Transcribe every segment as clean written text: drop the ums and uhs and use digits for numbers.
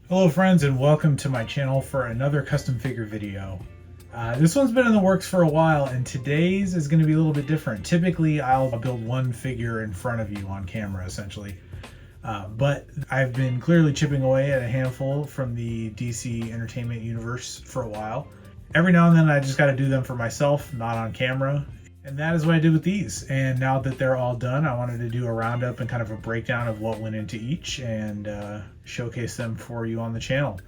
Hello friends, and welcome to my channel for another custom figure video. This one's been in the works for a while, and today's is going to be a little bit different. Typically I'll build one figure in front of you on camera essentially, but I've been clearly chipping away at a handful from the DC entertainment universe for a while. Every now and then I just got to do them for myself, not on camera. And that is what I did with these. And now that they're all done, I wanted to do a roundup and kind of a breakdown of what went into each and showcase them for you on the channel.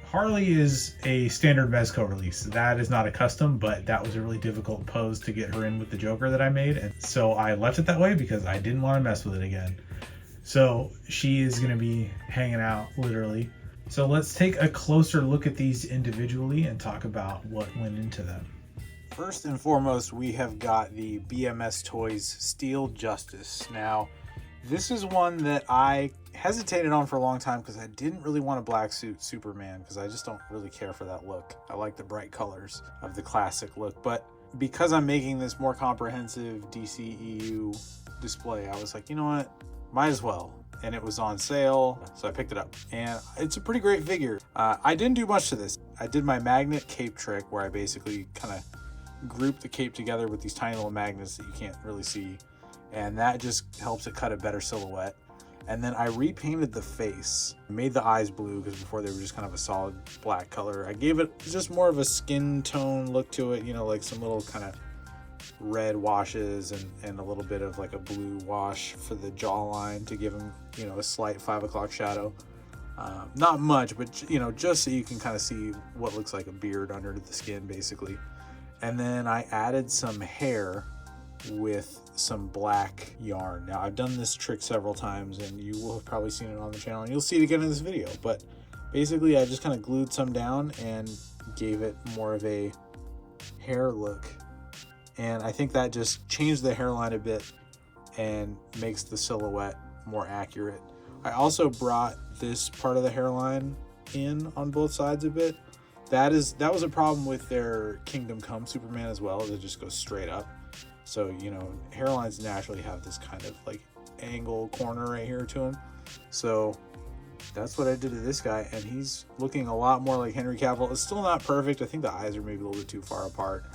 Harley is a standard Mezco release. That is not a custom, but that was a really difficult pose to get her in with the Joker that I made. And so I left it that way because I didn't want to mess with it again. So she is going to be hanging out literally. So let's take a closer look at these individually and talk about what went into them. First and foremost, we have got the BMS Toys Steel Justice. Now, this is one that I hesitated on for a long time because I didn't really want a black suit Superman because I just don't really care for that look. I like the bright colors of the classic look, but because I'm making this more comprehensive DCEU display, I was like, you know what, might as well. And it was on sale, so I picked it up. And it's a pretty great figure. I didn't do much to this. I did my magnet cape trick where I basically kind of group the cape together with these tiny little magnets that you can't really see, and that just helps it cut a better silhouette. And then I repainted the face, made the eyes blue because before they were just kind of a solid black color. I gave it just more of a skin tone look to it, you know, like some little kind of red washes and a little bit of like a blue wash for the jawline to give him, you know, a slight 5 o'clock shadow. Not much, but you know, just so you can kind of see what looks like a beard under the skin basically. And then I added some hair with some black yarn. Now I've done this trick several times and you will have probably seen it on the channel and you'll see it again in this video, but basically I just kind of glued some down and gave it more of a hair look. And I think that just changed the hairline a bit and makes the silhouette more accurate. I also brought this part of the hairline in on both sides a bit. That was a problem with their Kingdom Come Superman as well. It just goes straight up. So, you know, hairlines naturally have this kind of like angle corner right here to them. So that's what I did to this guy. And he's looking a lot more like Henry Cavill. It's still not perfect. I think the eyes are maybe a little bit too far apart.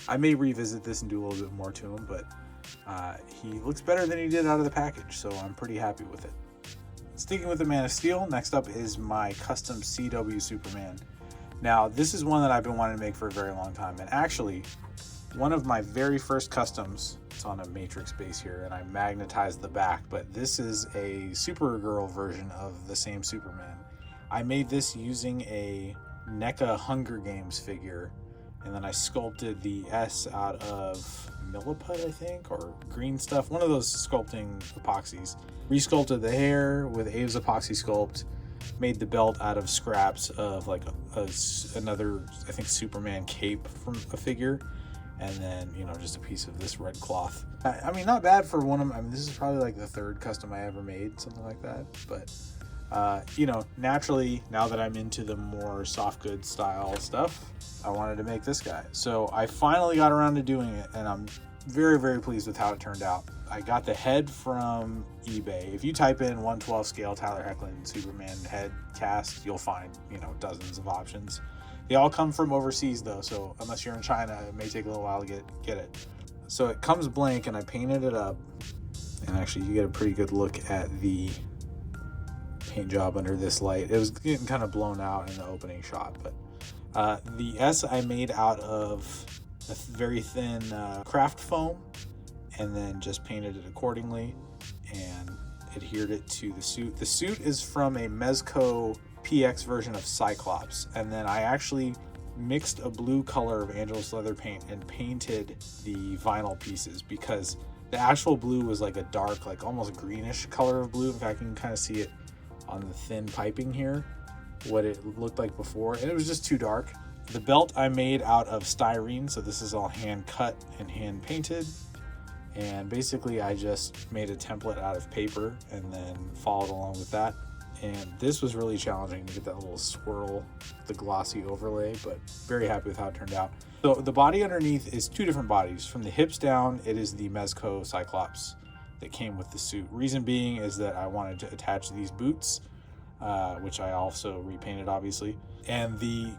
I may revisit this and do a little bit more to him, but he looks better than he did out of the package. So I'm pretty happy with it. Sticking with the Man of Steel, next up is my custom CW Superman. Now, this is one that I've been wanting to make for a very long time, and actually, one of my very first customs, it's on a matrix base here, and I magnetized the back, but this is a Supergirl version of the same Superman. I made this using a NECA Hunger Games figure, and then I sculpted the S out of milliput, I think, or green stuff, one of those sculpting epoxies. Resculpted the hair with Abe's epoxy sculpt, made the belt out of scraps of like another, I think, Superman cape from a figure, and then, you know, just a piece of this red cloth. I mean, not bad for one of them. I mean, this is probably like the third custom I ever made, something like that. But you know, naturally, now that I'm into the more soft goods style stuff, I wanted to make this guy. So I finally got around to doing it, and I'm very, very pleased with how it turned out. I got the head from eBay. If you type in 1/12 scale Tyler Hoechlin Superman head cast, you'll find, you know, dozens of options. They all come from overseas though, so unless you're in China, it may take a little while to get it. So it comes blank, and I painted it up, and actually you get a pretty good look at the paint job under this light. It was getting kind of blown out in the opening shot, but the S I made out of a very thin craft foam, and then just painted it accordingly and adhered it to the suit. The suit is from a Mezco PX version of Cyclops, and then I actually mixed a blue color of Angelus leather paint and painted the vinyl pieces because the actual blue was like a dark, like almost greenish color of blue. In fact, you can kind of see it on the thin piping here, what it looked like before, and it was just too dark. The belt I made out of styrene, so this is all hand cut and hand painted. And basically I just made a template out of paper and then followed along with that. And this was really challenging to get that little swirl, the glossy overlay, but very happy with how it turned out. So the body underneath is two different bodies. From the hips down, it is the Mezco Cyclops that came with the suit. Reason being is that I wanted to attach these boots which I also repainted, obviously. And the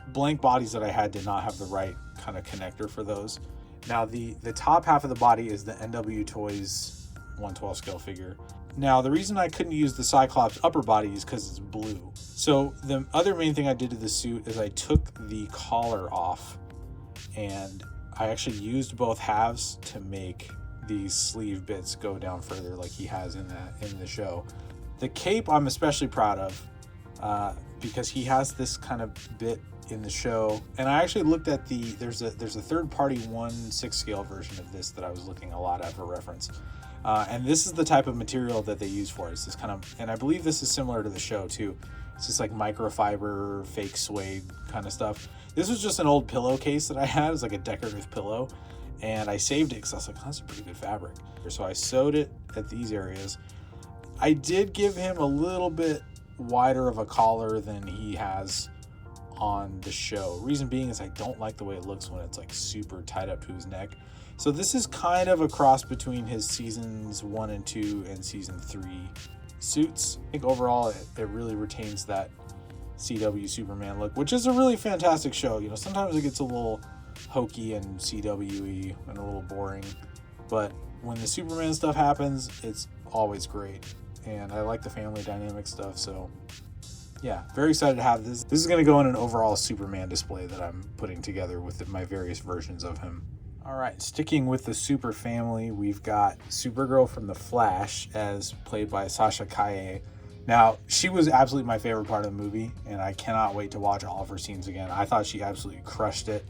blank bodies that I had did not have the right kind of connector for those. Now, the top half of the body is the NW Toys 1/12 scale figure. Now, the reason I couldn't use the Cyclops upper body is because it's blue. So the other main thing I did to the suit is I took the collar off, and I actually used both halves to make these sleeve bits go down further like he has in the show. The cape I'm especially proud of because he has this kind of bit in the show, and I actually looked at there's a third party 1/6 scale version of this that I was looking a lot at for reference, and this is the type of material that they use for it. It's this kind of, and I believe this is similar to the show too. It's just like microfiber, fake suede kind of stuff. This was just an old pillowcase that I had. It was like a decorative pillow, and I saved it because I was like, oh, that's a pretty good fabric. So I sewed it at these areas. I did give him a little bit wider of a collar than he has on the show. Reason being is I don't like the way it looks when it's like super tied up to his neck. So this is kind of a cross between his seasons 1 and 2 and season 3 suits. I think overall it really retains that CW Superman look, which is a really fantastic show. You know, sometimes it gets a little hokey and CW-y and a little boring, but when the Superman stuff happens, it's always great. And I like the family dynamic stuff, so yeah, very excited to have this. This is going to go in an overall Superman display that I'm putting together with my various versions of him. All right, sticking with the Super family, we've got Supergirl from The Flash, as played by Sasha Calle. Now, she was absolutely my favorite part of the movie, and I cannot wait to watch all of her scenes again. I thought she absolutely crushed it,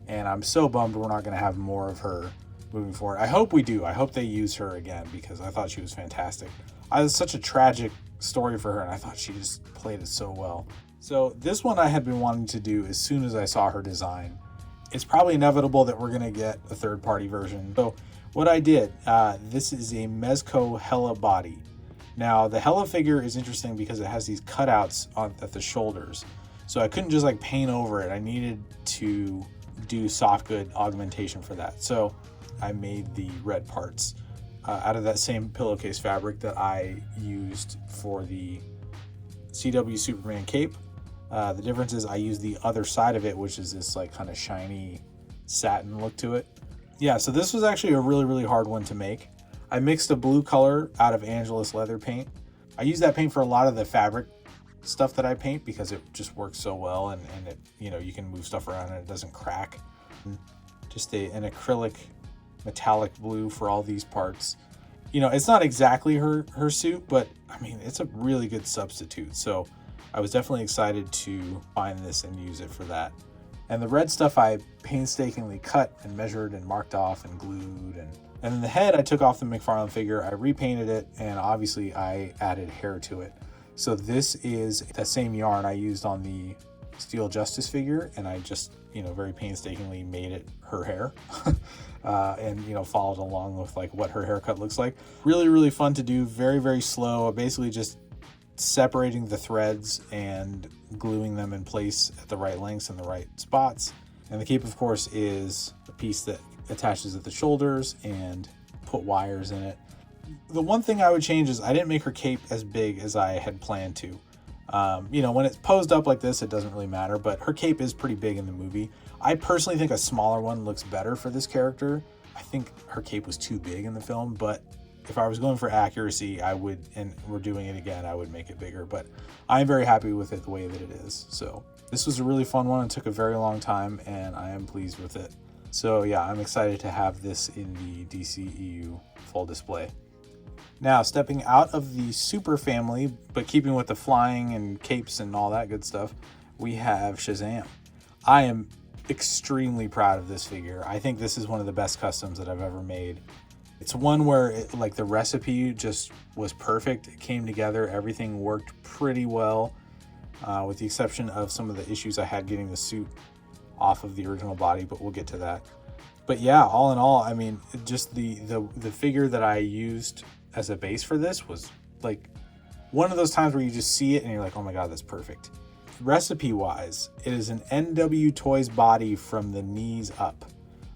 and I'm so bummed we're not going to have more of her moving forward. I hope we do. I hope they use her again, because I thought she was fantastic. It was such a tragic story for her, and I thought she just played it so well. So this one I had been wanting to do as soon as I saw her design. It's probably inevitable that we're going to get a third-party version. So what I did, this is a Mezco Hela body. Now, the Hela figure is interesting because it has these cutouts at the shoulders. So I couldn't just like paint over it. I needed to do soft good augmentation for that. So I made the red parts out of that same pillowcase fabric that I used for the CW Superman cape. The difference is I used the other side of it, which is this like kind of shiny satin look to it. Yeah, so this was actually a really, really hard one to make. I mixed a blue color out of Angelus leather paint. I use that paint for a lot of the fabric stuff that I paint because it just works so well, and it, you know, you can move stuff around and it doesn't crack. Just an acrylic metallic blue for all these parts. You know, it's not exactly her suit, but I mean, it's a really good substitute. So I was definitely excited to find this and use it for that. And the red stuff I painstakingly cut and measured and marked off and glued. And then the head I took off the McFarlane figure, I repainted it, and obviously I added hair to it. So this is that same yarn I used on the Steel Justice figure, and I just, you know, very painstakingly made it her hair. And, you know, followed along with like what her haircut looks like. Really, really fun to do. Very, very slow. Basically just separating the threads and gluing them in place at the right lengths and the right spots. And the cape, of course, is a piece that attaches at the shoulders and put wires in it. The one thing I would change is I didn't make her cape as big as I had planned to. You know, when it's posed up like this, it doesn't really matter, but her cape is pretty big in the movie. I personally think a smaller one looks better for this character. I think her cape was too big in the film, but if I was going for accuracy, I would, and we're doing it again, I would make it bigger, but I'm very happy with it the way that it is. So this was a really fun one. It took a very long time, and I am pleased with it. So yeah, I'm excited to have this in the DCEU full display. Now, stepping out of the Super family, but keeping with the flying and capes and all that good stuff, we have Shazam. I am extremely proud of this figure. I think this is one of the best customs that I've ever made. It's one where like the recipe just was perfect. It came together. Everything worked pretty well, with the exception of some of the issues I had getting the suit off of the original body, but we'll get to that. But yeah, all in all, I mean, just the figure that I used as a base for this was like one of those times where you just see it and you're like, oh my God, that's perfect. Recipe wise, it is an NW Toys body from the knees up.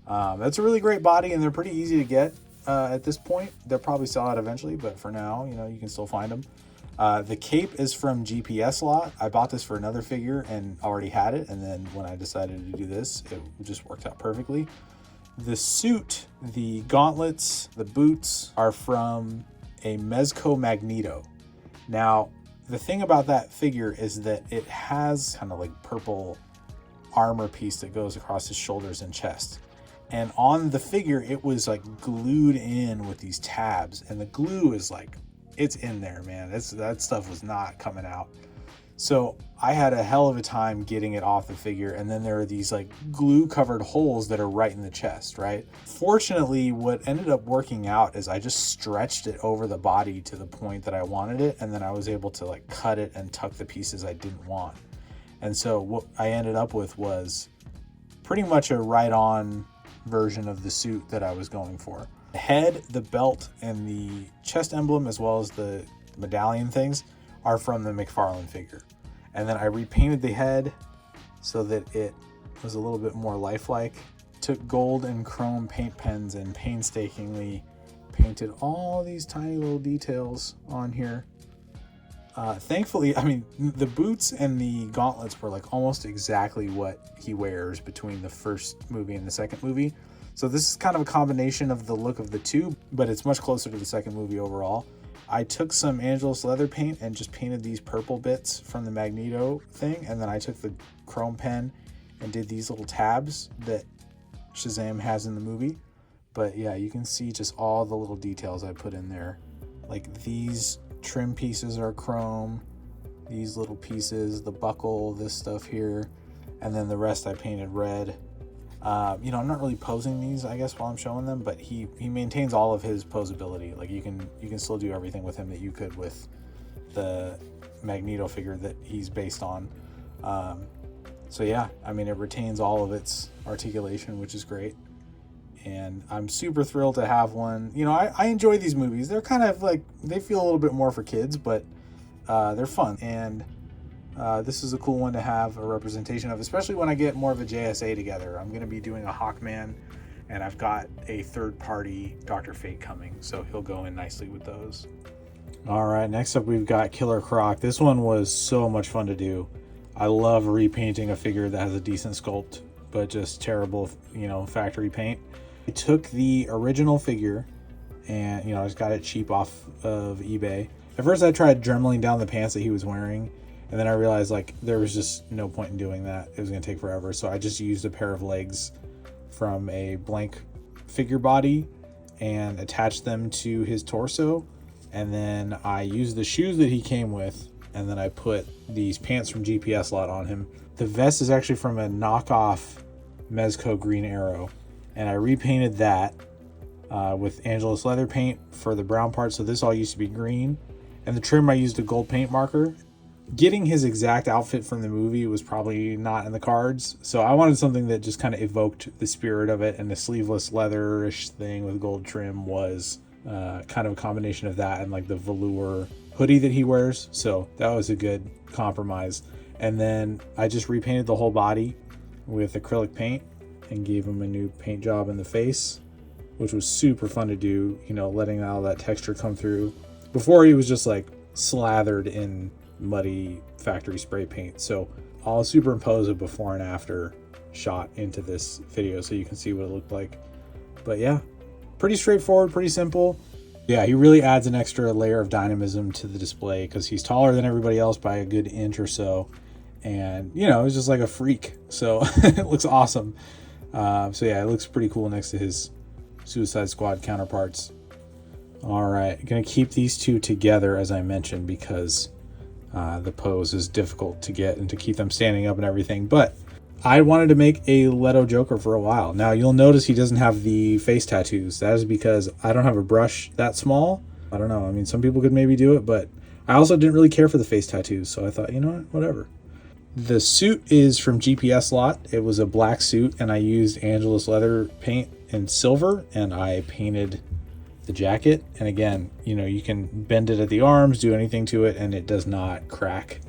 That's a really great body, and they're pretty easy to get at this point. They'll probably sell out eventually, but for now, you know, you can still find them. The cape is from GPS Lot. I bought this for another figure and already had it, and then when I decided to do this, it just worked out perfectly. The suit, the gauntlets, the boots are from a Mezco Magneto. Now, the thing about that figure is that it has kind of like purple armor piece that goes across his shoulders and chest. And on the figure, it was like glued in with these tabs, and the glue is like, it's in there, man. That stuff was not coming out. So I had a hell of a time getting it off the figure, and then there are these like glue covered holes that are right in the chest, right? Fortunately, what ended up working out is I just stretched it over the body to the point that I wanted it, and then I was able to like cut it and tuck the pieces I didn't want. And so what I ended up with was pretty much a right-on version of the suit that I was going for. The head, the belt, and the chest emblem, as well as the medallion things, are from the McFarlane figure. And then I repainted the head so that it was a little bit more lifelike. Took gold and chrome paint pens and painstakingly painted all these tiny little details on here. Thankfully, I mean, the boots and the gauntlets were like almost exactly what he wears between the first movie and the second movie. So this is kind of a combination of the look of the two, but it's much closer to the second movie overall. I took some Angelus leather paint and just painted these purple bits from the Magneto thing, and then I took the chrome pen and did these little tabs that Shazam has in the movie. But yeah, you can see just all the little details I put in there. Like these trim pieces are chrome, these little pieces, the buckle, this stuff here, and then the rest I painted red. You know, I'm not really posing these, I guess, while I'm showing them, but he maintains all of his posability. Like you can still do everything with him that you could with the Magneto figure that he's based on. So yeah, I mean, it retains all of its articulation, which is great. And I'm super thrilled to have one. You know, I enjoy these movies. They're kind of like, they feel a little bit more for kids, but they're fun. And this is a cool one to have a representation of, especially when I get more of a JSA together. I'm going to be doing a Hawkman, and I've got a third-party Dr. Fate coming, so he'll go in nicely with those. All right, next up we've got Killer Croc. This one was so much fun to do. I love repainting a figure that has a decent sculpt, but just terrible, you know, factory paint. I took the original figure and, you know, I just got it cheap off of eBay. At first I tried dremeling down the pants that he was wearing, and then I realized like there was just no point in doing that. It was going to take forever. So I just used a pair of legs from a blank figure body and attached them to his torso. And then I used the shoes that he came with, and then I put these pants from GPS Lot on him. The vest is actually from a knockoff Mezco Green Arrow, and I repainted that with Angelus leather paint for the brown part. So this all used to be green, and the trim I used a gold paint marker. Getting his exact outfit from the movie was probably not in the cards, so I wanted something that just kind of evoked the spirit of it, and the sleeveless leather-ish thing with gold trim was kind of a combination of that and like the velour hoodie that he wears. So that was a good compromise. And then I just repainted the whole body with acrylic paint and gave him a new paint job in the face, which was super fun to do, you know, letting all that texture come through. Before, he was just like slathered in muddy factory spray paint. So I'll superimpose a before and after shot into this video so you can see what it looked like. But yeah, pretty straightforward, pretty simple. Yeah, he really adds an extra layer of dynamism to the display because he's taller than everybody else by a good inch or so. And, you know, he's just like a freak. So it looks awesome. So yeah, it looks pretty cool next to his Suicide Squad counterparts. All right, gonna keep these two together, as I mentioned, because the pose is difficult to get and to keep them standing up and everything. But I wanted to make a Leto Joker for a while. Now you'll notice he doesn't have the face tattoos. That is because I don't have a brush that small. I don't know. I mean, some people could maybe do it, but I also didn't really care for the face tattoos. So I thought, you know what, whatever. The suit is from GPS Lot. It was a black suit, and I used Angelus leather paint in silver, and I painted the jacket. And again, you know, you can bend it at the arms, do anything to it, and it does not crack,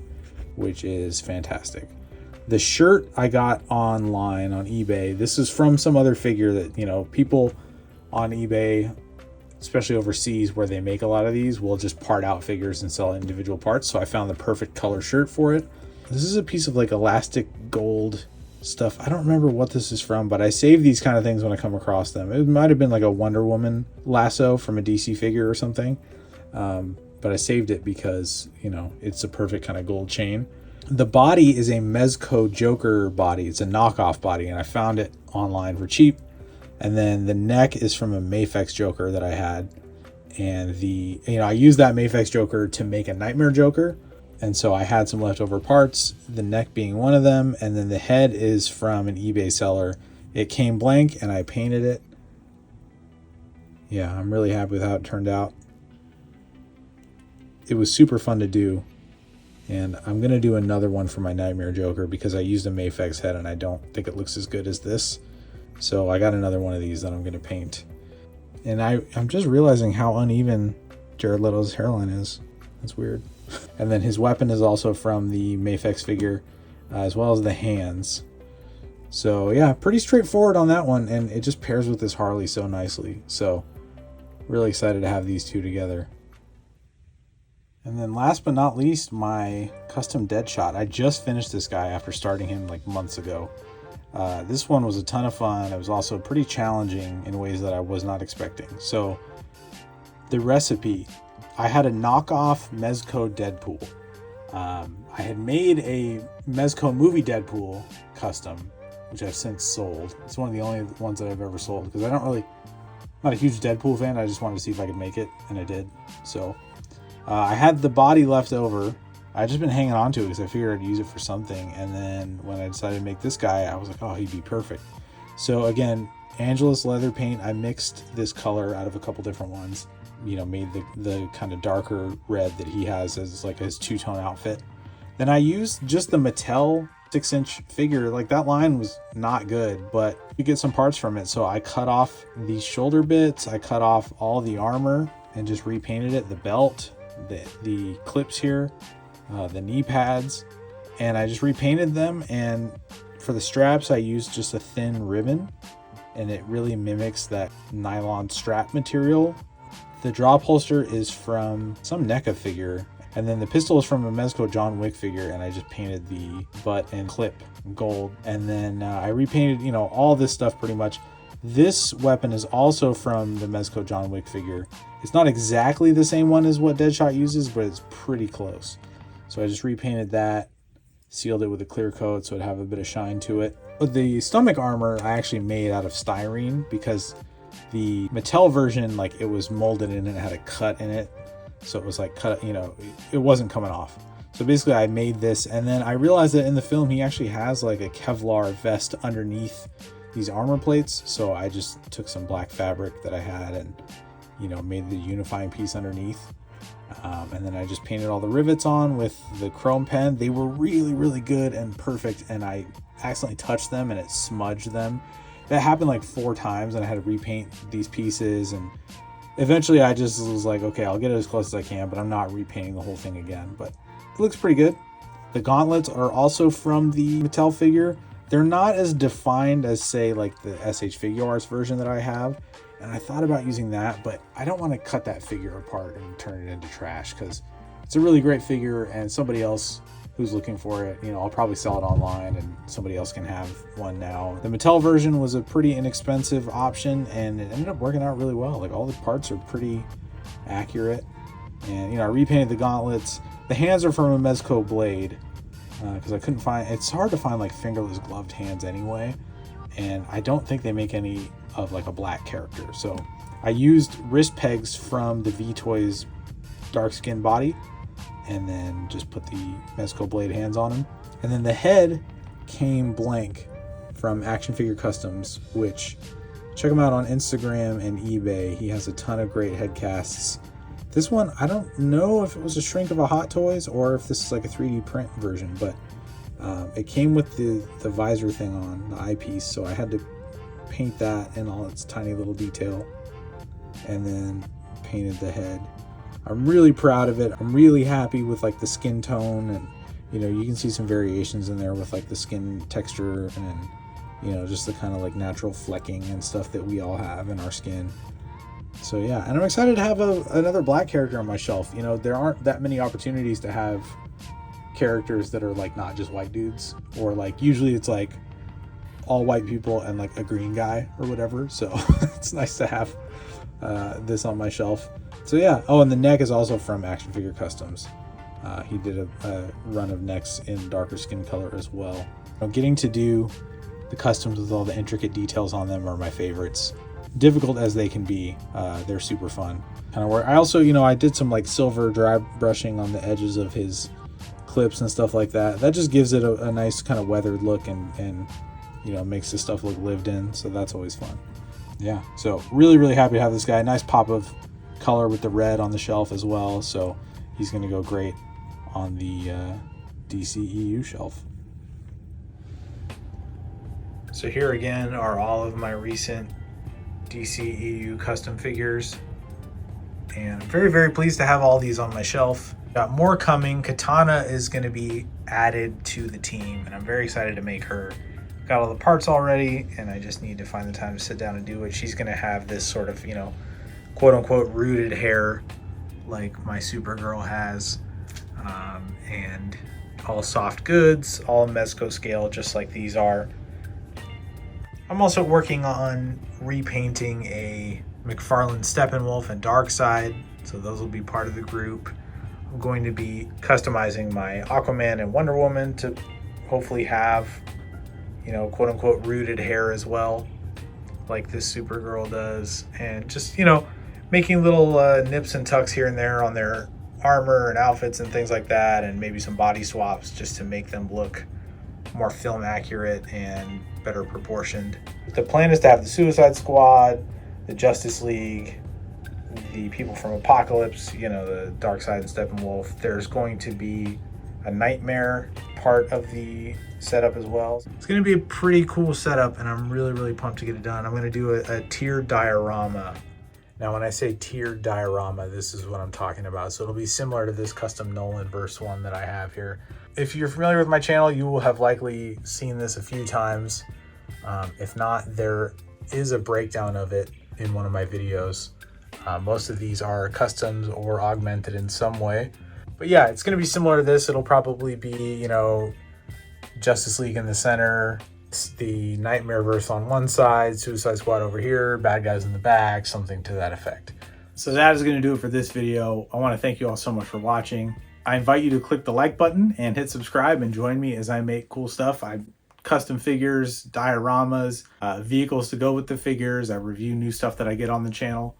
which is fantastic. The shirt I got online on eBay. This is from some other figure that, you know, people on eBay especially overseas where they make a lot of these, will just part out figures and sell individual parts. So I found the perfect color shirt for it. This is a piece of like elastic gold stuff. I don't remember what this is from, but I save these kind of things when I come across them. It might have been like a Wonder Woman lasso from a DC figure or something. But I saved it because, you know, it's a perfect kind of gold chain. The body is a Mezco Joker body. It's a knockoff body, and I found it online for cheap. And then the neck is from a Mafex Joker that I had. And I used that Mafex Joker to make a Nightmare Joker. And so I had some leftover parts, the neck being one of them. And then the head is from an eBay seller. It came blank and I painted it. Yeah, I'm really happy with how it turned out. It was super fun to do. And I'm going to do another one for my Nightmare Joker because I used a Mafex head and I don't think it looks as good as this. So I got another one of these that I'm going to paint. And I'm just realizing how uneven Jared Leto's hairline is. That's weird. And then his weapon is also from the Mafex figure, as well as the hands. So yeah, pretty straightforward on that one. And it just pairs with this Harley so nicely. So really excited to have these two together. And then last but not least, my custom Deadshot. I just finished this guy after starting him like months ago. This one was a ton of fun. It was also pretty challenging in ways that I was not expecting. So the recipe, I had a knockoff Mezco Deadpool. I had made a Mezco movie Deadpool custom, which I've since sold. It's one of the only ones that I've ever sold because I'm not a huge Deadpool fan. I just wanted to see if I could make it, and I did. So I had the body left over. I just been hanging on to it because I figured I'd use it for something. And then when I decided to make this guy, I was like, oh, he'd be perfect. So again, Angelus leather paint. I mixed this color out of a couple different ones. You know, made the kind of darker red that he has as like his two-tone outfit. Then I used just the Mattel 6-inch figure. Like that line was not good, but you get some parts from it. So I cut off these shoulder bits. I cut off all the armor and just repainted it. The belt, the clips here, the knee pads, and I just repainted them. And for the straps, I used just a thin ribbon, and it really mimics that nylon strap material. The drop holster is from some NECA figure, and then the pistol is from a Mezco John Wick figure, and I just painted the butt and clip gold. And then I repainted, you know, all this stuff pretty much. This weapon is also from the Mezco John Wick figure. It's not exactly the same one as what Deadshot uses, but it's pretty close. So I just repainted that, sealed it with a clear coat so it'd have a bit of shine to it. But the stomach armor I actually made out of styrene because the Mattel version, like, it was molded in and it had a cut in it. So it was like cut, you know, it wasn't coming off. So basically I made this, and then I realized that in the film he actually has like a Kevlar vest underneath these armor plates. So I just took some black fabric that I had and, you know, made the unifying piece underneath. And then I just painted all the rivets on with the chrome pen. They were really, really good and perfect, and I accidentally touched them and it smudged them. That happened like 4 times, and I had to repaint these pieces, and eventually I just was like, okay, I'll get it as close as I can, but I'm not repainting the whole thing again. But it looks pretty good. The gauntlets are also from the Mattel figure. They're not as defined as, say, like the SH Figure Arts version that I have. And I thought about using that, but I don't want to cut that figure apart and turn it into trash because it's a really great figure, and somebody else who's looking for it, you know, I'll probably sell it online and somebody else can have one now. The Mattel version was a pretty inexpensive option, and it ended up working out really well. Like, all the parts are pretty accurate. And, you know, I repainted the gauntlets. The hands are from a Mezco blade because I couldn't find, it's hard to find like fingerless gloved hands anyway. And I don't think they make any of like a black character. So I used wrist pegs from the V-Toys dark skin body and then just put the Mezco blade hands on him. And then the head came blank from Action Figure Customs, which, check him out on Instagram and eBay. He has a ton of great head casts. This one, I don't know if it was a shrink of a Hot Toys or if this is like a 3D print version, but it came with the visor thing on, the eyepiece, so I had to paint that in all its tiny little detail and then painted the head. I'm really proud of it. I'm really happy with like the skin tone, and you know, you can see some variations in there with like the skin texture and, you know, just the kind of like natural flecking and stuff that we all have in our skin. So yeah, and I'm excited to have another black character on my shelf. You know, there aren't that many opportunities to have characters that are like not just white dudes, or like usually it's like all white people and like a green guy or whatever. So it's nice to have this on my shelf. So yeah. Oh, and the neck is also from Action Figure Customs. He did a run of necks in darker skin color as well. You know, getting to do the customs with all the intricate details on them are my favorites. Difficult as they can be, they're super fun. Kind of work. I also, you know, I did some like silver dry brushing on the edges of his clips and stuff like that. That just gives it a nice kind of weathered look and you know, makes the stuff look lived in. So that's always fun. Yeah. So really happy to have this guy. Nice pop of color with the red on the shelf as well. So he's going to go great on the DCEU shelf. So here again are all of my recent DCEU custom figures, and I'm very pleased to have all these on my shelf. Got more coming. Katana is going to be added to the team, and I'm very excited to make her. Got all the parts already, and I just need to find the time to sit down and do it. She's going to have this sort of, you know, quote unquote rooted hair like my Supergirl has, and all soft goods, all Mezco scale, just like these are. I'm also working on repainting a McFarlane Steppenwolf and Darkseid, so those will be part of the group. I'm going to be customizing my Aquaman and Wonder Woman to hopefully have, you know, quote unquote rooted hair as well, like this Supergirl does, and just, you know, making little nips and tucks here and there on their armor and outfits and things like that, and maybe some body swaps just to make them look more film accurate and better proportioned. The plan is to have the Suicide Squad, the Justice League, the people from Apocalypse, you know, the Darkseid and Steppenwolf. There's going to be a Nightmare part of the setup as well. It's going to be a pretty cool setup, and I'm really pumped to get it done. I'm going to do a tiered diorama. Now, when I say tiered diorama, this is what I'm talking about. So it'll be similar to this custom Nolanverse one that I have here. If you're familiar with my channel, you will have likely seen this a few times. If not, there is a breakdown of it in one of my videos. Most of these are customs or augmented in some way. But yeah, it's going to be similar to this. It'll probably be, you know, Justice League in the center, the Nightmareverse on one side, Suicide Squad over here, bad guys in the back, something to that effect. So that is going to do it for this video. I want to thank you all so much for watching. I invite you to click the like button and hit subscribe and join me as I make cool stuff. I custom figures, dioramas, vehicles to go with the figures. I review new stuff that I get on the channel.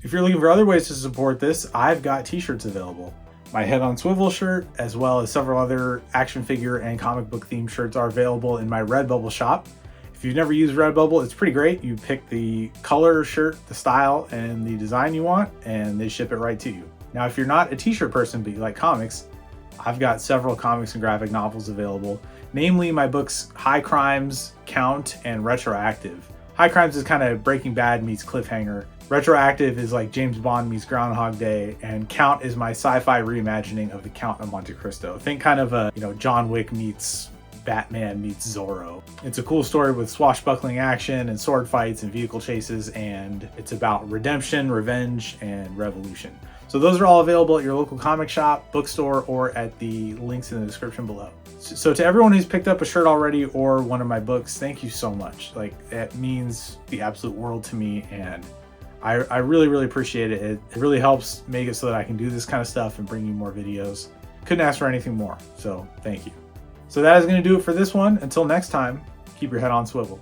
If you're looking for other ways to support this, I've got t-shirts available. My Head on Swivel shirt, as well as several other action figure and comic book themed shirts, are available in my Redbubble shop. If you've never used Redbubble, it's pretty great. You pick the color shirt, the style, and the design you want, and they ship it right to you. Now, if you're not a t-shirt person, but you like comics, I've got several comics and graphic novels available, namely my books High Crimes, Count, and Retroactive. High Crimes is kind of Breaking Bad meets Cliffhanger. Retroactive is like James Bond meets Groundhog Day, and Count is my sci-fi reimagining of the Count of Monte Cristo. Think kind of a, you know, John Wick meets Batman meets Zorro. It's a cool story with swashbuckling action and sword fights and vehicle chases, and it's about redemption, revenge, and revolution. So those are all available at your local comic shop, bookstore, or at the links in the description below. So to everyone who's picked up a shirt already or one of my books, thank you so much. Like, it means the absolute world to me, and I really appreciate it. It really helps make it so that I can do this kind of stuff and bring you more videos. Couldn't ask for anything more, so thank you. So that is going to do it for this one. Until next time, keep your head on swivel.